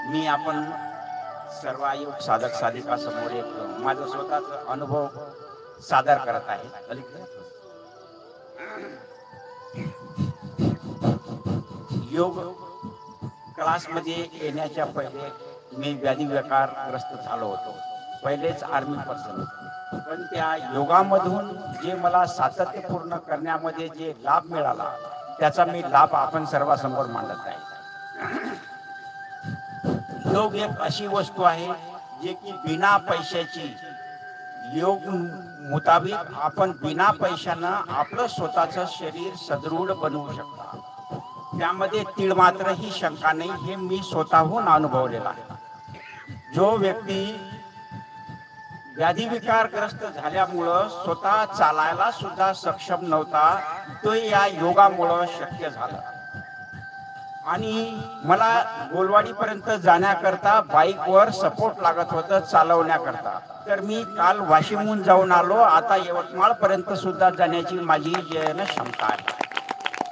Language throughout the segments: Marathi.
मी आपण सर्व आयुक्त साधक साधिका समोर एक माझा स्वतःचा अनुभव सादर करत आहे। योग क्लासमध्ये येण्याच्या पहिले मी व्याधी विकारग्रस्त झालो होतो। पहिलेच आर्मी पर्सन, पण त्या योगामधून जे मला सातत्यपूर्ण करण्यामध्ये जे लाभ मिळाला त्याचा मी लाभ आपण सर्वांसमोर मांडत आहे। योग एक अशी वस्तू आहे जे की बिना पैशाची, योग मुताबिक आपण बिना पैशानं आपलं स्वतःचं शरीर सदृढ बनवू शकता, त्यामध्ये तीळ मात्र ही शंका नाही, हे मी स्वतःहून अनुभवलेला आहे। जो व्यक्ती व्याधिविकारग्रस्त झाल्यामुळं स्वतः चालायला सुद्धा सक्षम नव्हता, तो या योगामुळं शक्य झालं। आणि मला गोलवाडीपर्यंत जाण्याकरता बाईकवर सपोर्ट लागत होतं चालवण्याकरता, तर मी काल वाशिमहून जाऊन आलो, आता यवतमाळपर्यंत सुद्धा जाण्याची माझी क्षमता आहे।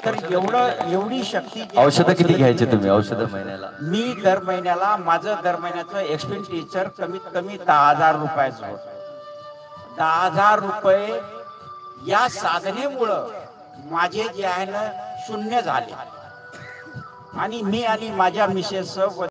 तर एवढी शक्ती। औषध किती घ्यायचे तुम्ही औषध महिन्याला? मी दर महिन्याला माझं दर महिन्याचं एक्सपेंडिचर कमीत कमी 10,000 रुपयाचं होतं। 10,000 रुपये या साधनेमुळं माझे जे आहे ना शून्य झाले, आणि मी आणि माझ्या मिसेस